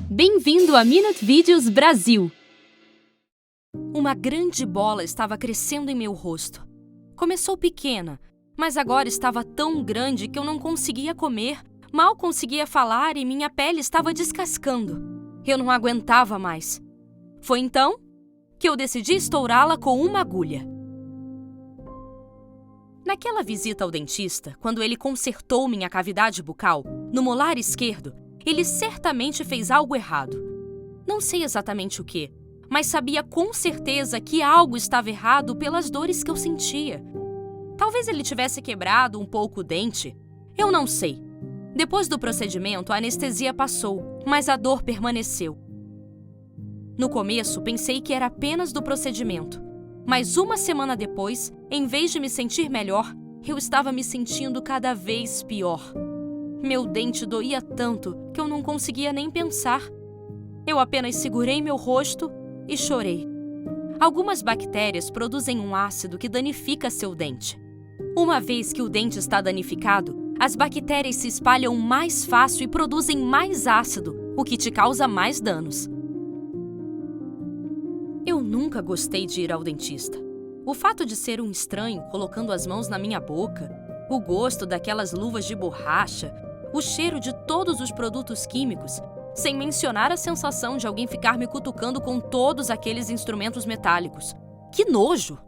Bem-vindo a Minute Videos Brasil! Uma grande bola estava crescendo em meu rosto. Começou pequena, mas agora estava tão grande que eu não conseguia comer, mal conseguia falar e minha pele estava descascando. Eu não aguentava mais. Foi então que eu decidi estourá-la com uma agulha. Naquela visita ao dentista, quando ele consertou minha cavidade bucal, no molar esquerdo, ele certamente fez algo errado. Não sei exatamente o que, mas sabia com certeza que algo estava errado pelas dores que eu sentia. Talvez ele tivesse quebrado um pouco o dente. Eu não sei. Depois do procedimento, a anestesia passou, mas a dor permaneceu. No começo, pensei que era apenas do procedimento. Mas uma semana depois, em vez de me sentir melhor, eu estava me sentindo cada vez pior. Meu dente doía tanto que eu não conseguia nem pensar. Eu apenas segurei meu rosto e chorei. Algumas bactérias produzem um ácido que danifica seu dente. Uma vez que o dente está danificado, as bactérias se espalham mais fácil e produzem mais ácido, o que te causa mais danos. Eu nunca gostei de ir ao dentista. O fato de ser um estranho colocando as mãos na minha boca, o gosto daquelas luvas de borracha, o cheiro de todos os produtos químicos, sem mencionar a sensação de alguém ficar me cutucando com todos aqueles instrumentos metálicos. Que nojo!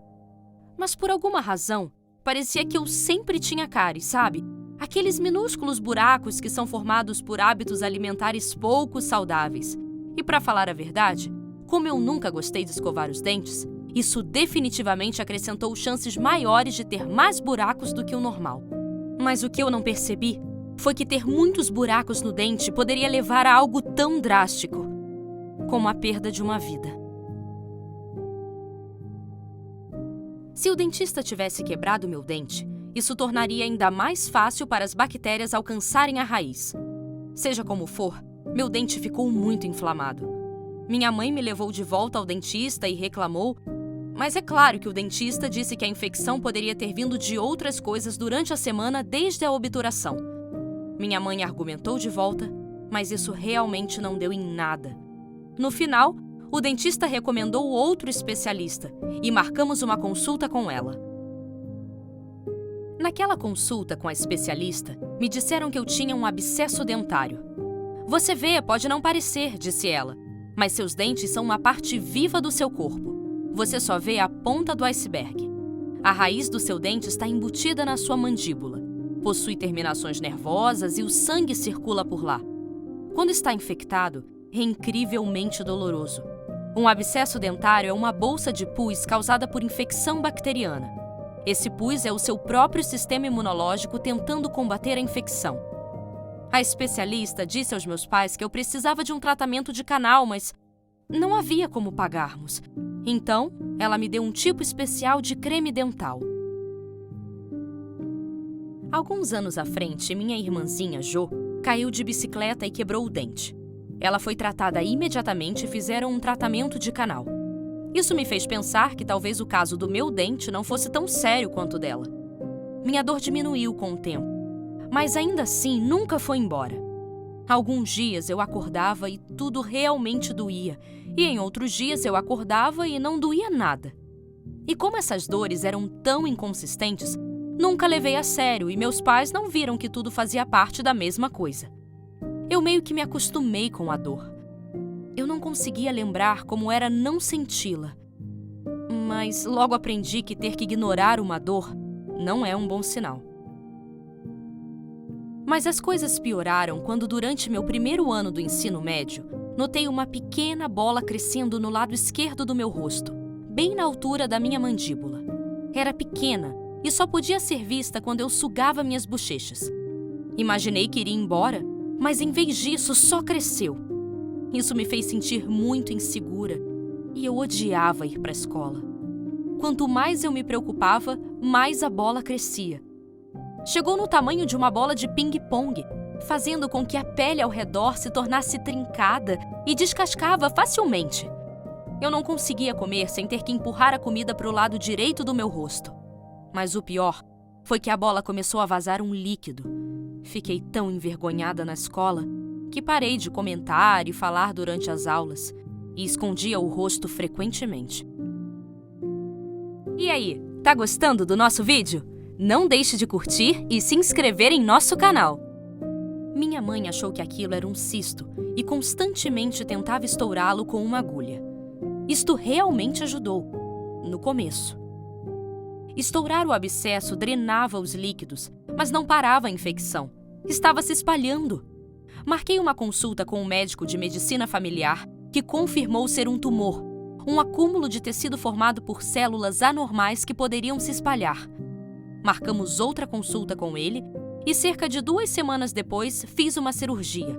Mas por alguma razão, parecia que eu sempre tinha cárie, sabe? Aqueles minúsculos buracos que são formados por hábitos alimentares pouco saudáveis. E para falar a verdade, como eu nunca gostei de escovar os dentes, isso definitivamente acrescentou chances maiores de ter mais buracos do que o normal. Mas o que eu não percebi foi que ter muitos buracos no dente poderia levar a algo tão drástico como a perda de uma vida. Se o dentista tivesse quebrado meu dente, isso tornaria ainda mais fácil para as bactérias alcançarem a raiz. Seja como for, meu dente ficou muito inflamado. Minha mãe me levou de volta ao dentista e reclamou, mas é claro que o dentista disse que a infecção poderia ter vindo de outras coisas durante a semana desde a obturação. Minha mãe argumentou de volta, mas isso realmente não deu em nada. No final, o dentista recomendou outro especialista e marcamos uma consulta com ela. Naquela consulta com a especialista, me disseram que eu tinha um abscesso dentário. Você vê, pode não parecer, disse ela, mas seus dentes são uma parte viva do seu corpo. Você só vê a ponta do iceberg. A raiz do seu dente está embutida na sua mandíbula. Possui terminações nervosas e o sangue circula por lá. Quando está infectado, é incrivelmente doloroso. Um abscesso dentário é uma bolsa de pus causada por infecção bacteriana. Esse pus é o seu próprio sistema imunológico tentando combater a infecção. A especialista disse aos meus pais que eu precisava de um tratamento de canal, mas não havia como pagarmos. Então, ela me deu um tipo especial de creme dental. Alguns anos à frente, minha irmãzinha, Jo, caiu de bicicleta e quebrou o dente. Ela foi tratada imediatamente e fizeram um tratamento de canal. Isso me fez pensar que talvez o caso do meu dente não fosse tão sério quanto o dela. Minha dor diminuiu com o tempo, mas ainda assim nunca foi embora. Alguns dias eu acordava e tudo realmente doía, e em outros dias eu acordava e não doía nada. E como essas dores eram tão inconsistentes, nunca levei a sério e meus pais não viram que tudo fazia parte da mesma coisa. Eu meio que me acostumei com a dor. Eu não conseguia lembrar como era não senti-la. Mas logo aprendi que ter que ignorar uma dor não é um bom sinal. Mas as coisas pioraram quando, durante meu primeiro ano do ensino médio, notei uma pequena bola crescendo no lado esquerdo do meu rosto, bem na altura da minha mandíbula. Era pequena e só podia ser vista quando eu sugava minhas bochechas. Imaginei que iria embora, mas em vez disso só cresceu. Isso me fez sentir muito insegura e eu odiava ir para a escola. Quanto mais eu me preocupava, mais a bola crescia. Chegou no tamanho de uma bola de ping-pong, fazendo com que a pele ao redor se tornasse trincada e descascava facilmente. Eu não conseguia comer sem ter que empurrar a comida para o lado direito do meu rosto. Mas o pior foi que a bola começou a vazar um líquido. Fiquei tão envergonhada na escola que parei de comentar e falar durante as aulas e escondia o rosto frequentemente. E aí, tá gostando do nosso vídeo? Não deixe de curtir e se inscrever em nosso canal. Minha mãe achou que aquilo era um cisto e constantemente tentava estourá-lo com uma agulha. Isto realmente ajudou, no começo. Estourar o abscesso drenava os líquidos, mas não parava a infecção. Estava se espalhando. Marquei uma consulta com um médico de medicina familiar que confirmou ser um tumor, um acúmulo de tecido formado por células anormais que poderiam se espalhar. Marcamos outra consulta com ele e cerca de 2 semanas depois fiz uma cirurgia.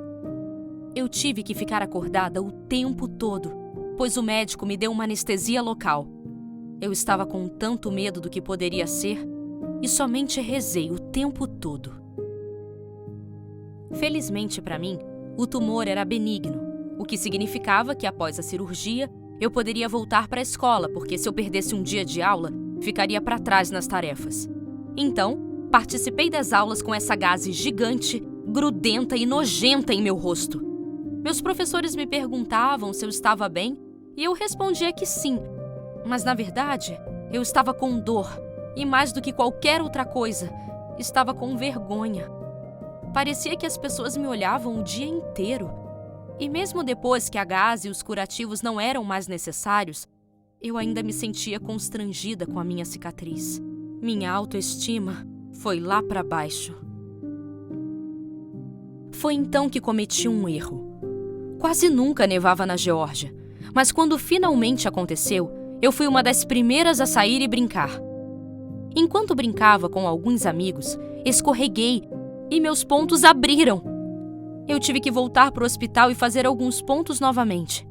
Eu tive que ficar acordada o tempo todo, pois o médico me deu uma anestesia local. Eu estava com tanto medo do que poderia ser e somente rezei o tempo todo. Felizmente para mim, o tumor era benigno, o que significava que após a cirurgia eu poderia voltar para a escola, porque se eu perdesse um dia de aula, ficaria para trás nas tarefas. Então, participei das aulas com essa gaze gigante, grudenta e nojenta em meu rosto. Meus professores me perguntavam se eu estava bem e eu respondia que sim, mas na verdade eu estava com dor e, mais do que qualquer outra coisa, estava com vergonha. Parecia que as pessoas me olhavam o dia inteiro. E mesmo depois que a gaze e os curativos não eram mais necessários, eu ainda me sentia constrangida com a minha cicatriz. Minha autoestima foi lá para baixo. Foi então que cometi um erro. Quase nunca nevava na Geórgia, mas quando finalmente aconteceu, eu fui uma das primeiras a sair e brincar. Enquanto brincava com alguns amigos, escorreguei e meus pontos abriram. Eu tive que voltar para o hospital e fazer alguns pontos novamente.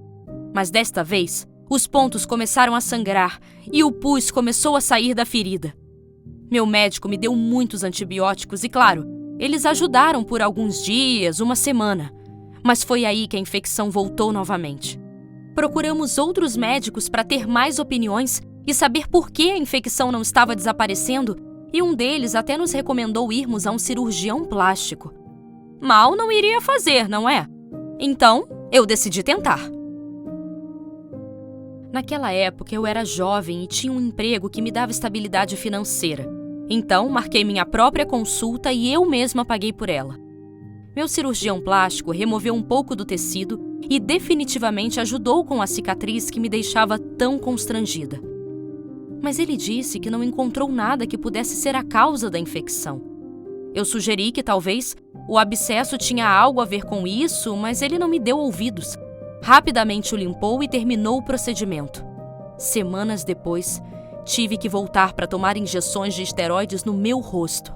Mas desta vez, os pontos começaram a sangrar e o pus começou a sair da ferida. Meu médico me deu muitos antibióticos e, claro, eles ajudaram por alguns dias, uma semana. Mas foi aí que a infecção voltou novamente. Procuramos outros médicos para ter mais opiniões e saber por que a infecção não estava desaparecendo, e um deles até nos recomendou irmos a um cirurgião plástico. Mal não iria fazer, não é? Então, eu decidi tentar. Naquela época, eu era jovem e tinha um emprego que me dava estabilidade financeira. Então, marquei minha própria consulta e eu mesma paguei por ela. Meu cirurgião plástico removeu um pouco do tecido e definitivamente ajudou com a cicatriz que me deixava tão constrangida. Mas ele disse que não encontrou nada que pudesse ser a causa da infecção. Eu sugeri que talvez o abscesso tinha algo a ver com isso, mas ele não me deu ouvidos. Rapidamente o limpou e terminou o procedimento. Semanas depois, tive que voltar para tomar injeções de esteroides no meu rosto.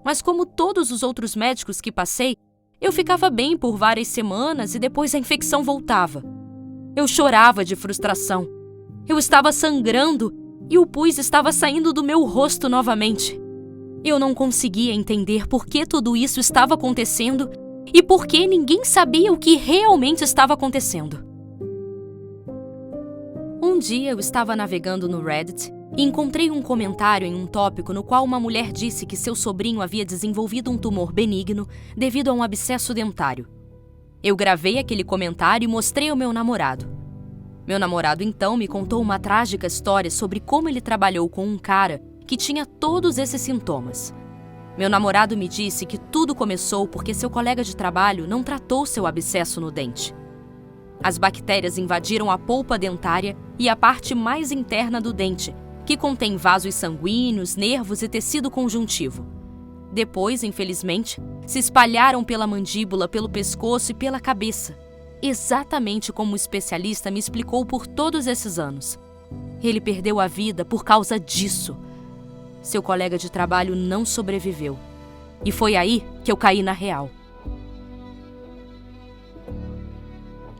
Mas como todos os outros médicos que passei, eu ficava bem por várias semanas e depois a infecção voltava. Eu chorava de frustração. Eu estava sangrando e o pus estava saindo do meu rosto novamente. Eu não conseguia entender por que tudo isso estava acontecendo e por que ninguém sabia o que realmente estava acontecendo. Um dia eu estava navegando no Reddit e encontrei um comentário em um tópico no qual uma mulher disse que seu sobrinho havia desenvolvido um tumor benigno devido a um abscesso dentário. Eu gravei aquele comentário e mostrei ao meu namorado. Meu namorado então me contou uma trágica história sobre como ele trabalhou com um cara que tinha todos esses sintomas. Meu namorado me disse que tudo começou porque seu colega de trabalho não tratou seu abscesso no dente. As bactérias invadiram a polpa dentária e a parte mais interna do dente, que contém vasos sanguíneos, nervos e tecido conjuntivo. Depois, infelizmente, se espalharam pela mandíbula, pelo pescoço e pela cabeça, exatamente como o especialista me explicou por todos esses anos. Ele perdeu a vida por causa disso. Seu colega de trabalho não sobreviveu. E foi aí que eu caí na real.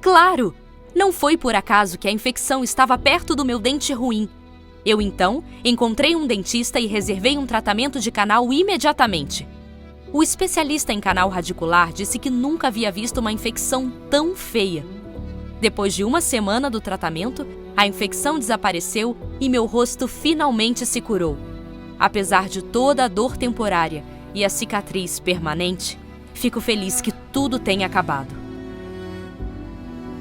Claro! Não foi por acaso que a infecção estava perto do meu dente ruim. Eu, então, encontrei um dentista e reservei um tratamento de canal imediatamente. O especialista em canal radicular disse que nunca havia visto uma infecção tão feia. Depois de uma semana do tratamento, a infecção desapareceu e meu rosto finalmente se curou. Apesar de toda a dor temporária, e a cicatriz permanente, fico feliz que tudo tenha acabado.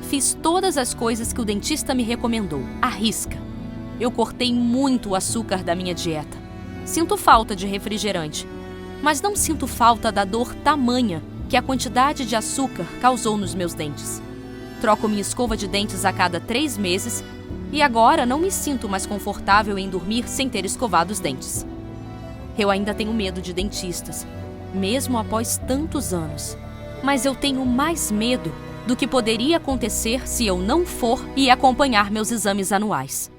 Fiz todas as coisas que o dentista me recomendou, à risca. Eu cortei muito o açúcar da minha dieta. Sinto falta de refrigerante, mas não sinto falta da dor tamanha que a quantidade de açúcar causou nos meus dentes. Troco minha escova de dentes a cada 3 meses e agora não me sinto mais confortável em dormir sem ter escovado os dentes. Eu ainda tenho medo de dentistas, mesmo após tantos anos. Mas eu tenho mais medo do que poderia acontecer se eu não for e acompanhar meus exames anuais.